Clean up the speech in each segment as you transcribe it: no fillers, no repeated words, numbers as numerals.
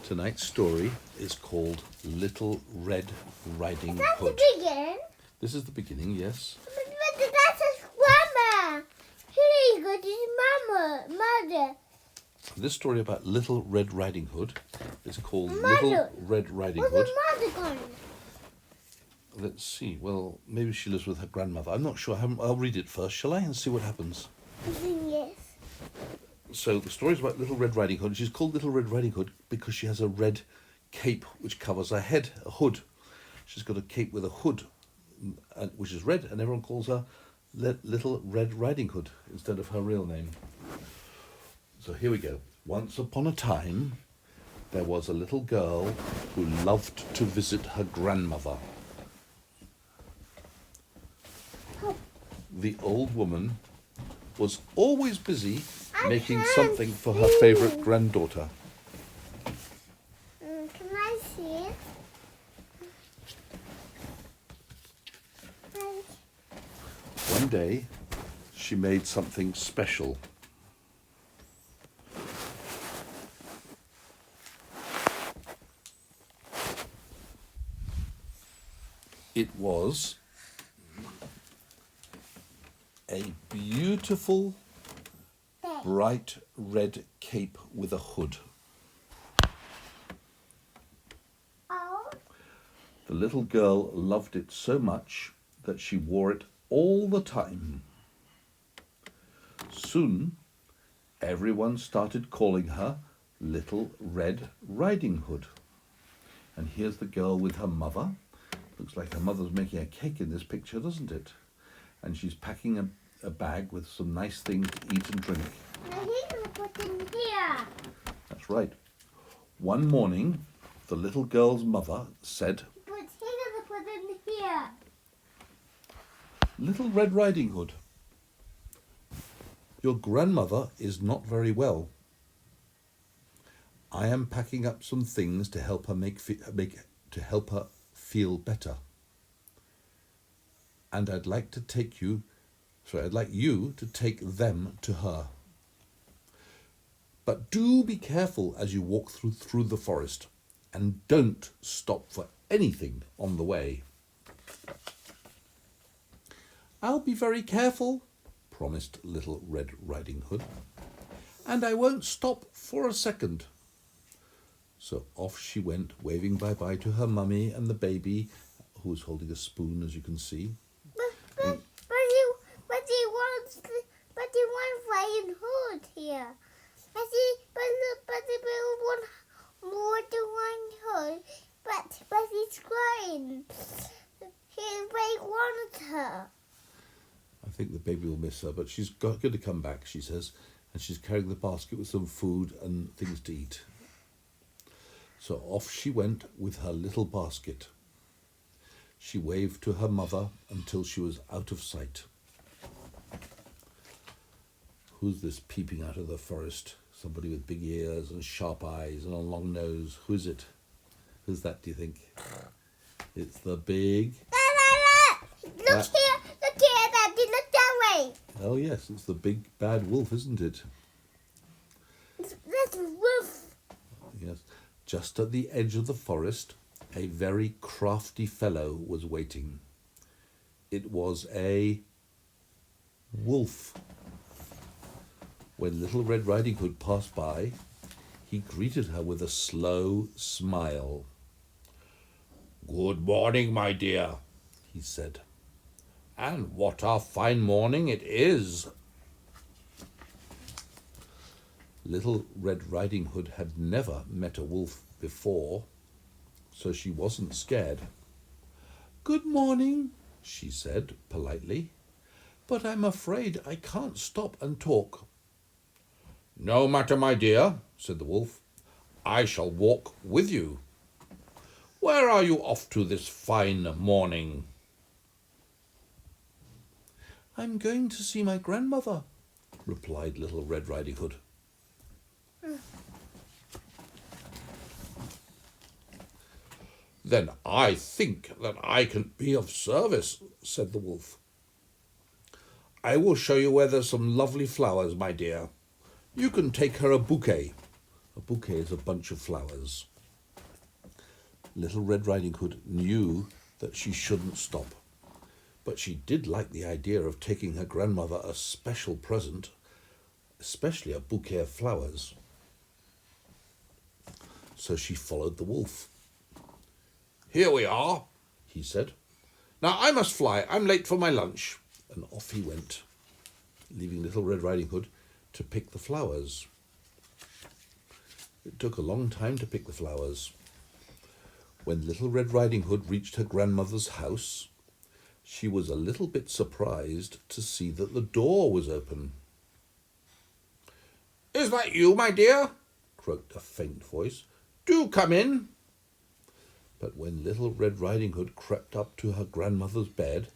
Tonight's story is called Little Red Riding That's Hood. the beginning. This is the beginning, yes. But that's his grandma. Here you go to his mother. This story about Little Red Riding Hood is called Mother. Little Red Riding Where's Hood. the mother gone? Let's see. Well, maybe she lives with her grandmother. I'm not sure. I'll read it first, shall I? And see what happens. Yes. So the story is about Little Red Riding Hood. She's called Little Red Riding Hood because she has a red cape which covers her head, a hood. She's got a cape with a hood, which is red, and everyone calls her Little Red Riding Hood instead of her real name. So here we go. Once upon a time, there was a little girl who loved to visit her grandmother. The old woman was always busy making something for her favourite granddaughter. Can I see it? One day, she made something special. It was a beautiful, bright red cape with a hood. Oh. The little girl loved it so much that she wore it all the time. Soon, everyone started calling her Little Red Riding Hood. And here's the girl with her mother. Looks like her mother's making a cake in this picture, doesn't it? And she's packing a bag with some nice things to eat and drink. Now he's going to put in here. That's right. One morning, the little girl's mother said, But he's going to put in here. Little Red Riding Hood, your grandmother is not very well. I am packing up some things to help her help her feel better. And I'd like you to take them to her. But do be careful as you walk through the forest, and don't stop for anything on the way. I'll be very careful, promised Little Red Riding Hood, and I won't stop for a second. So off she went, waving bye-bye to her mummy and the baby, who was holding a spoon, as you can see. But he wants Riding Hood here. But he want more to Riding Hood. But he's crying. He really wants her. I think the baby will miss her, but she's going to come back, she says, and she's carrying the basket with some food and things to eat. So off she went with her little basket. She waved to her mother until she was out of sight. Who's this peeping out of the forest? Somebody with big ears and sharp eyes and a long nose. Who is it? Who's that, do you think? It's the big... Look here, Daddy, look that way. Oh yes, it's the big bad wolf, isn't it? That's a wolf. Yes. Just at the edge of the forest, a very crafty fellow was waiting. It was a wolf. When Little Red Riding Hood passed by, he greeted her with a slow smile. "Good morning, my dear," he said. "And what a fine morning it is." Little Red Riding Hood had never met a wolf before, so she wasn't scared. "Good morning," she said politely, "but I'm afraid I can't stop and talk." "No matter, my dear," said the wolf. "I shall walk with you. Where are you off to this fine morning?" "I'm going to see my grandmother," replied Little Red Riding Hood. "Then I think that I can be of service," said the wolf. "I will show you where there's some lovely flowers, my dear. You can take her a bouquet. A bouquet is a bunch of flowers. Little Red Riding Hood knew that she shouldn't stop, but she did like the idea of taking her grandmother a special present, especially a bouquet of flowers. So she followed the wolf. "Here we are," he said. "Now I must fly. I'm late for my lunch." And off he went, leaving Little Red Riding Hood to pick the flowers. It took a long time to pick the flowers. When Little Red Riding Hood reached her grandmother's house, she was a little bit surprised to see that the door was open. "Is that you, my dear?" croaked a faint voice. "Do come in." But when Little Red Riding Hood crept up to her grandmother's bed,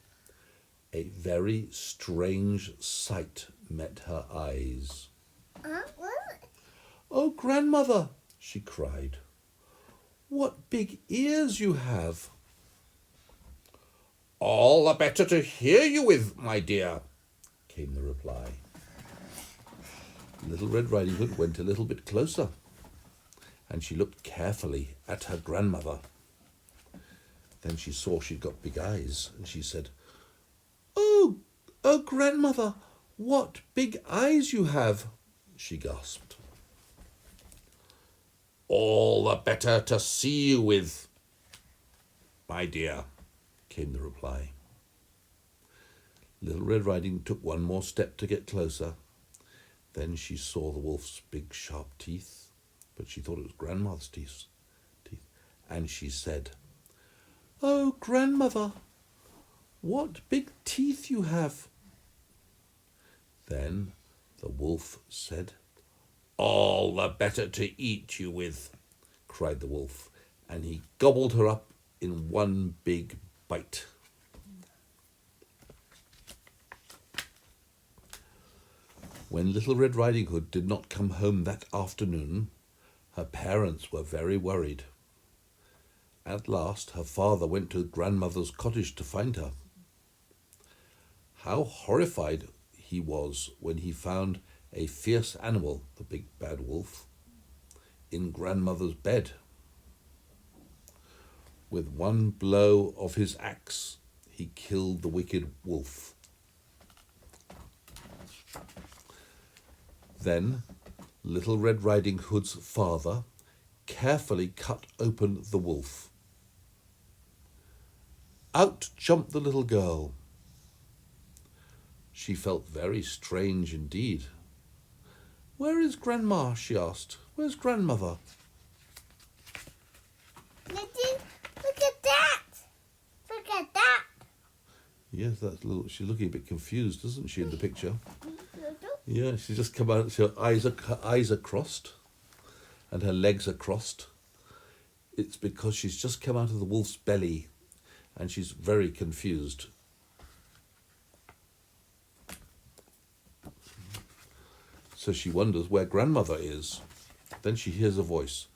a very strange sight met her eyes. What? "Oh, grandmother," she cried, "what big ears you have!" "All the better to hear you with, my dear," came the reply. Little Red Riding Hood went a little bit closer, and she looked carefully at her grandmother. Then she saw she'd got big eyes, and she said, Oh, grandmother, what big eyes you have," she gasped. "All the better to see you with, my dear," came the reply. Little Red Riding Hood took one more step to get closer. Then she saw the wolf's big sharp teeth, but she thought it was grandmother's teeth. And she said, "Oh, grandmother, what big teeth you have." Then the wolf said, "All the better to eat you with," cried the wolf, and he gobbled her up in one big bite. When Little Red Riding Hood did not come home that afternoon, her parents were very worried. At last, her father went to grandmother's cottage to find her. How horrified he was when he found a fierce animal, the big bad wolf, in grandmother's bed. With one blow of his axe, he killed the wicked wolf. Then Little Red Riding Hood's father carefully cut open the wolf. Out jumped the little girl. She felt very strange indeed. "Where is Grandma?" she asked. "Where's grandmother?" Look at that! Look at that! Yes, she's looking a bit confused, isn't she, in the picture? Yeah, she's just come out. Her eyes are crossed, and her legs are crossed. It's because she's just come out of the wolf's belly, and she's very confused. So she wonders where grandmother is. Then she hears a voice.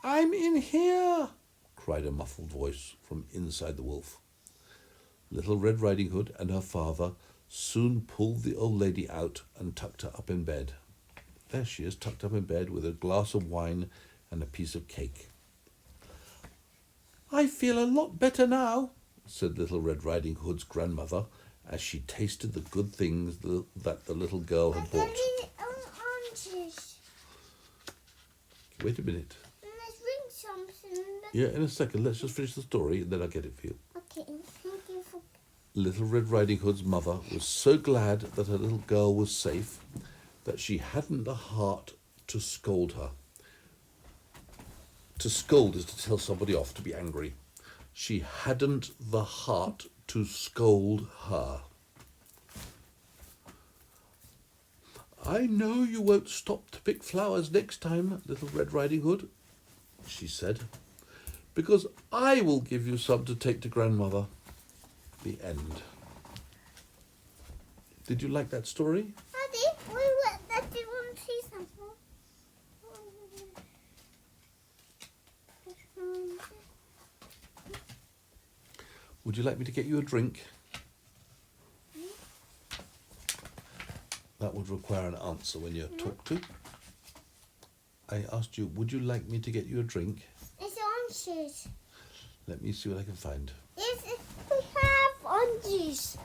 "I'm in here," cried a muffled voice from inside the wolf. Little Red Riding Hood and her father soon pulled the old lady out and tucked her up in bed. There she is, tucked up in bed with a glass of wine and a piece of cake. "I feel a lot better now," said Little Red Riding Hood's grandmother as she tasted the good things that the little girl had brought. Oranges. Wait a minute. Let's bring something. Yeah, in a second. Let's just finish the story and then I'll get it for you. Okay, thank you for... Little Red Riding Hood's mother was so glad that her little girl was safe that she hadn't the heart to scold her. To scold is to tell somebody off, to be angry. She hadn't the heart to scold her. "I know you won't stop to pick flowers next time, Little Red Riding Hood," she said, "because I will give you some to take to grandmother." The end. Did you like that story? Daddy, Daddy want to see something. Would you like me to get you a drink? That would require an answer when you're talked to. I asked you, would you like me to get you a drink? It's oranges. Let me see what I can find. Yes, we have on this.